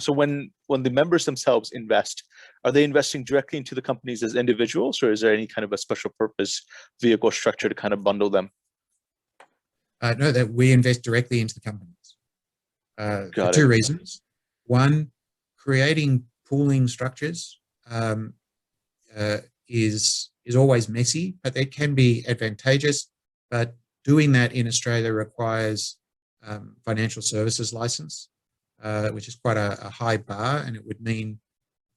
so when the members themselves invest, are they investing directly into the companies as individuals, or is there any kind of a special purpose vehicle structure to kind of bundle them? No, that we invest directly into the companies for two reasons. One, creating pooling structures is always messy, but it can be advantageous. But doing that in Australia requires financial services license, which is quite a high bar, and it would mean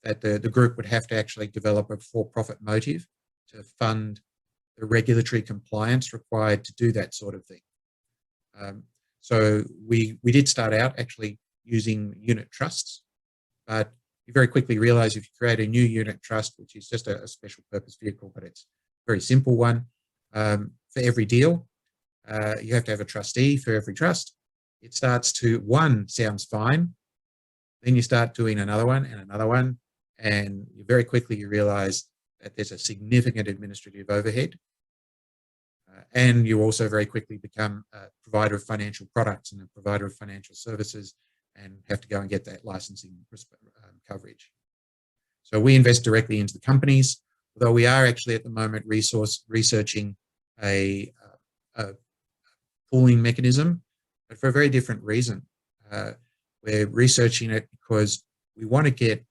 that the group would have to actually develop a for-profit motive to fund the regulatory compliance required to do that sort of thing. So we did start out actually using unit trusts, but you very quickly realize if you create a new unit trust, which is just a special purpose vehicle, but it's a very simple one, for every deal, you have to have a trustee for every trust. It starts to, one sounds fine, then you start doing another one, and very quickly you realize that there's a significant administrative overhead. And you also very quickly become a provider of financial products and a provider of financial services and have to go and get that licensing coverage. So we invest directly into the companies, although we are actually at the moment researching a pooling mechanism, but for a very different reason. We're researching it because we want to get,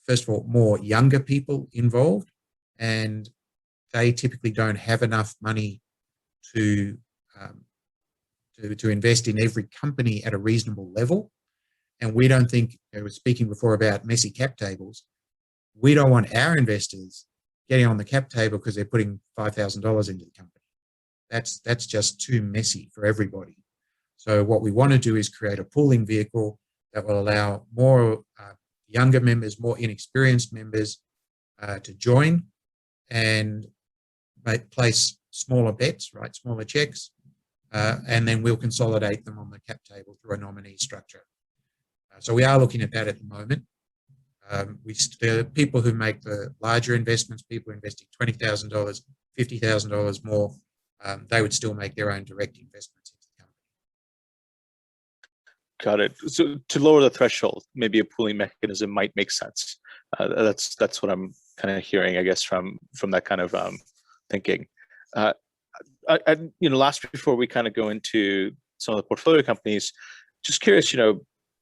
first of all, more younger people involved, and they typically don't have enough money to invest in every company at a reasonable level. And we don't think, I was speaking before about messy cap tables, we don't want our investors getting on the cap table because they're putting $5,000 into the company. That's just too messy for everybody. So what we want to do is create a pooling vehicle that will allow more younger members, more inexperienced members to join and place smaller bets, write smaller checks, and then we'll consolidate them on the cap table through a nominee structure. So we are looking at that at the moment. There are people who make the larger investments, people investing $20,000, $50,000 more, they would still make their own direct investments into the company. Got it. So to lower the threshold, maybe a pooling mechanism might make sense. That's what I'm kind of hearing, I guess, from that kind of thinking. Last before we kind of go into some of the portfolio companies, just curious,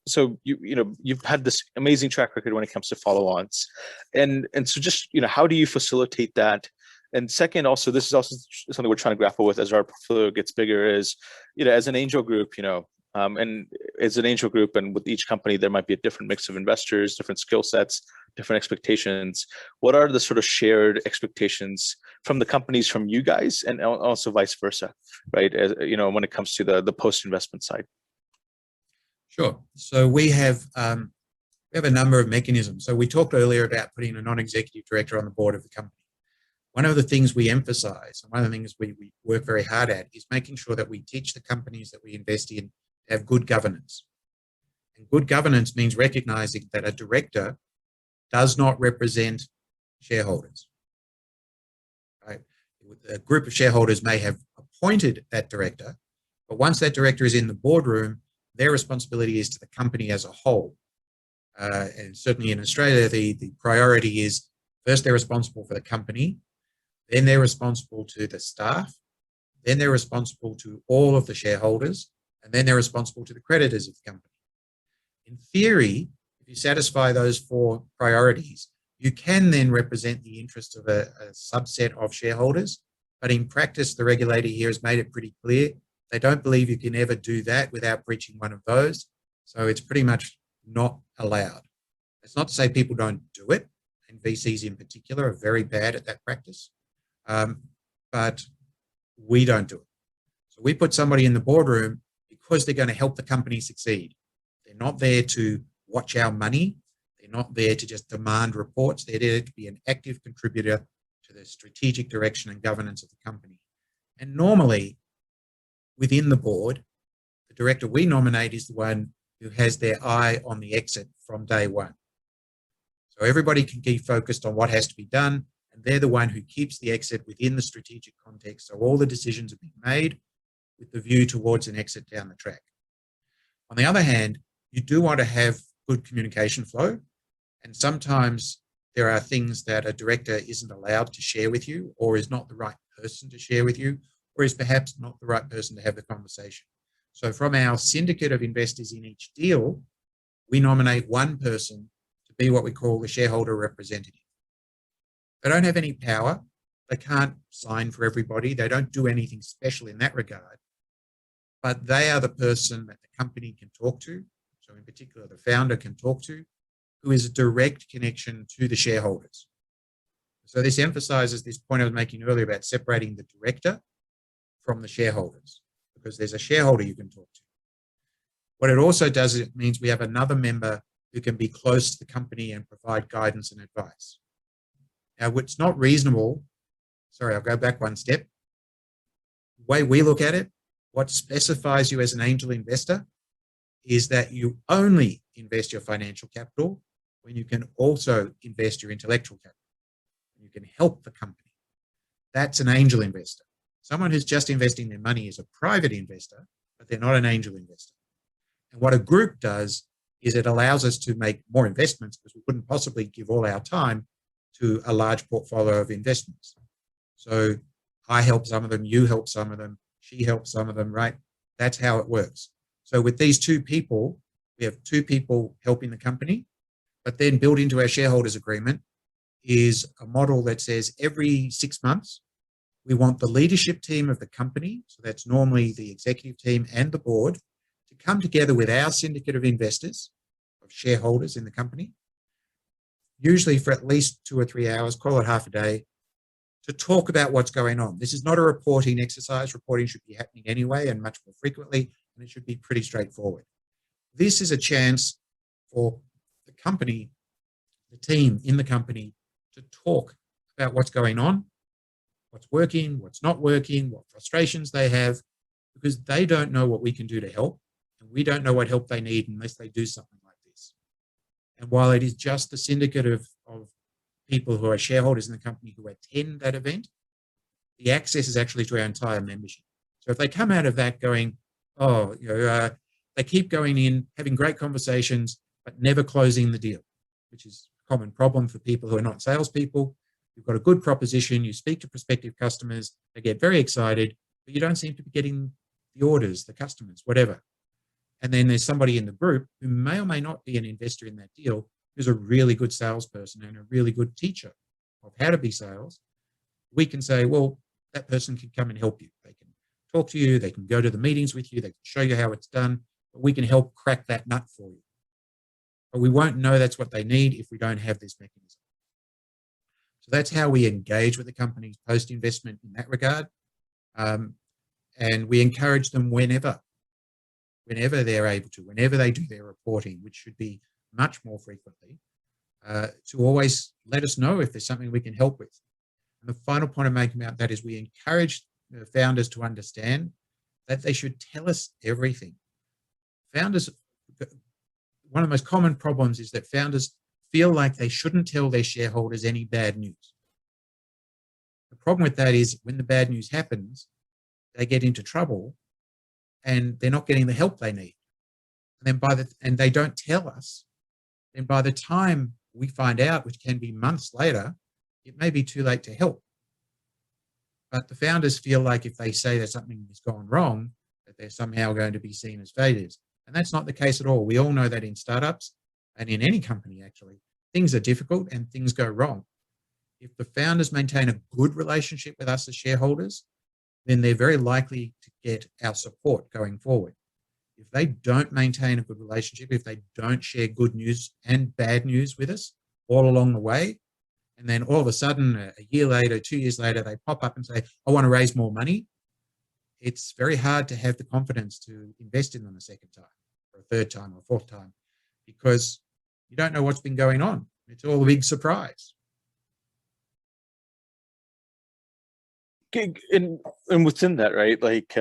so you've had this amazing track record when it comes to follow-ons, and so just how do you facilitate that? And second, also, this is also something we're trying to grapple with as our portfolio gets bigger, is as an angel group, and as an angel group, and with each company, there might be a different mix of investors, different skill sets, different expectations. What are the sort of shared expectations from the companies, from you guys, and also vice versa, right? When it comes to the post-investment side. Sure. So we have a number of mechanisms. So we talked earlier about putting a non-executive director on the board of the company. One of the things we emphasize, and one of the things we work very hard at, is making sure that we teach the companies that we invest in to have good governance. And good governance means recognizing that a director does not represent shareholders. Right? A group of shareholders may have appointed that director, but once that director is in the boardroom, their responsibility is to the company as a whole. And certainly in Australia, the priority is first they're responsible for the company, then they're responsible to the staff, then they're responsible to all of the shareholders, and then they're responsible to the creditors of the company. In theory, if you satisfy those four priorities, you can then represent the interests of a subset of shareholders, but in practice, the regulator here has made it pretty clear they don't believe you can ever do that without breaching one of those. So it's pretty much not allowed. It's not to say people don't do it, and VCs in particular are very bad at that practice, but we don't do it. So we put somebody in the boardroom because they're going to help the company succeed. They're not there to watch our money. They're not there to just demand reports. They're there to be an active contributor to the strategic direction and governance of the company. And normally, within the board, the director we nominate is the one who has their eye on the exit from day one. So everybody can keep focused on what has to be done, and they're the one who keeps the exit within the strategic context. So all the decisions are being made with the view towards an exit down the track. On the other hand, you do want to have good communication flow. And sometimes there are things that a director isn't allowed to share with you, or is not the right person to share with you, or is perhaps not the right person to have the conversation. So from our syndicate of investors in each deal, we nominate one person to be what we call the shareholder representative. They don't have any power. They can't sign for everybody. They don't do anything special in that regard. But they are the person that the company can talk to. So in particular, the founder can talk to, who is a direct connection to the shareholders. So this emphasizes this point I was making earlier about separating the director from the shareholders, because there's a shareholder you can talk to. What it also does is it means we have another member who can be close to the company and provide guidance and advice. Now, it's not reasonable. Sorry, I'll go back one step. The way we look at it, what specifies you as an angel investor is that you only invest your financial capital when you can also invest your intellectual capital. You can help the company. That's an angel investor. Someone who's just investing their money is a private investor, but they're not an angel investor. And what a group does is it allows us to make more investments, because we couldn't possibly give all our time to a large portfolio of investments. So I help some of them, you help some of them, she helps some of them, right? That's how it works. So with these two people, we have two people helping the company, but then built into our shareholders agreement is a model that says every 6 months, we want the leadership team of the company, so that's normally the executive team and the board, to come together with our syndicate of investors, of shareholders in the company, usually for at least 2 or 3 hours, call it half a day, to talk about what's going on. This is not a reporting exercise. Reporting should be happening anyway and much more frequently, and it should be pretty straightforward. This is a chance for the company, the team in the company, to talk about what's going on, what's working, what's not working, what frustrations they have, because they don't know what we can do to help, and we don't know what help they need unless they do something like this. And while it is just the syndicate of people who are shareholders in the company who attend that event, the access is actually to our entire membership. So if they come out of that going, oh, they keep going in, having great conversations, but never closing the deal, which is a common problem for people who are not salespeople. You've got a good proposition, you speak to prospective customers, they get very excited, but you don't seem to be getting the orders, the customers, whatever. And then there's somebody in the group who may or may not be an investor in that deal, who's a really good salesperson and a really good teacher of how to be sales. We can say, well, that person can come and help you. They can talk to you, they can go to the meetings with you, they can show you how it's done, but we can help crack that nut for you. But we won't know that's what they need if we don't have this mechanism. So that's how we engage with the companies post-investment in that regard. And we encourage them whenever they're able to, whenever they do their reporting, which should be much more frequently, to always let us know if there's something we can help with. And the final point I'm making about that is we encourage the founders to understand that they should tell us everything. Founders, one of the most common problems is that founders feel like they shouldn't tell their shareholders any bad news. The problem with that is when the bad news happens, they get into trouble and they're not getting the help they need. And then and they don't tell us. And by the time we find out, which can be months later, it may be too late to help. But the founders feel like if they say that something has gone wrong, that they're somehow going to be seen as failures. And that's not the case at all. We all know that in startups and in any company, actually, things are difficult and things go wrong. If the founders maintain a good relationship with us as shareholders, then they're very likely to get our support going forward. If they don't maintain a good relationship, if they don't share good news and bad news with us all along the way, and then all of a sudden, a year later, 2 years later, they pop up and say, I want to raise more money, it's very hard to have the confidence to invest in them a second time, or a third time, or a fourth time, because you don't know what's been going on. It's all a big surprise. And within that, right? Like,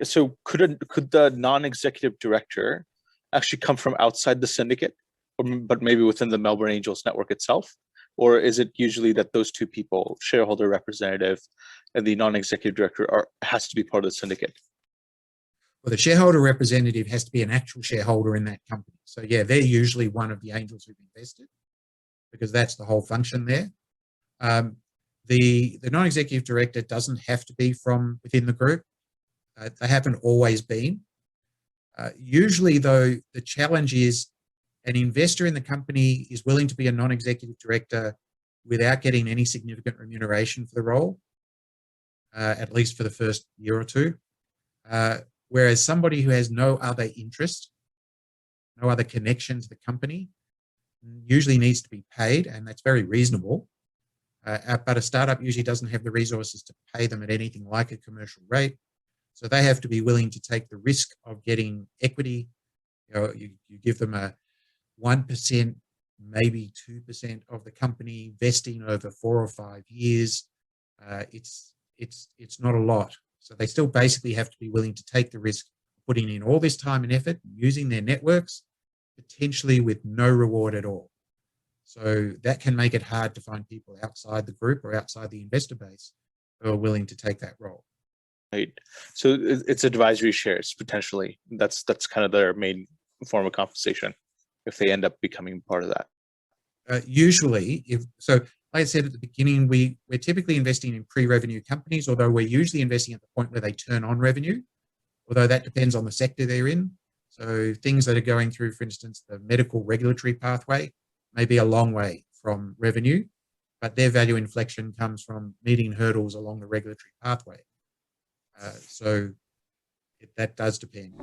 so could the non-executive director actually come from outside the syndicate, but maybe within the Melbourne Angels network itself? Or is it usually that those two people, shareholder representative and the non-executive director, has to be part of the syndicate? Well, the shareholder representative has to be an actual shareholder in that company. So yeah, they're usually one of the angels who've invested, because that's the whole function there. The non-executive director doesn't have to be from within the group. They haven't always been. Usually, though, the challenge is an investor in the company is willing to be a non-executive director without getting any significant remuneration for the role, at least for the first year or two. Whereas somebody who has no other interest, no other connection to the company, usually needs to be paid, and that's very reasonable. But a startup usually doesn't have the resources to pay them at anything like a commercial rate. So they have to be willing to take the risk of getting equity. You give them a 1%, maybe 2% of the company vesting over 4 or 5 years. It's not a lot. So they still basically have to be willing to take the risk of putting in all this time and effort, using their networks, potentially with no reward at all. So that can make it hard to find people outside the group or outside the investor base who are willing to take that role. Right. So it's advisory shares potentially. That's kind of their main form of compensation if they end up becoming part of that. Usually, like I said at the beginning, we're typically investing in pre-revenue companies, although we're usually investing at the point where they turn on revenue, although that depends on the sector they're in. So things that are going through, for instance, the medical regulatory pathway may be a long way from revenue, but their value inflection comes from meeting hurdles along the regulatory pathway. So that does depend.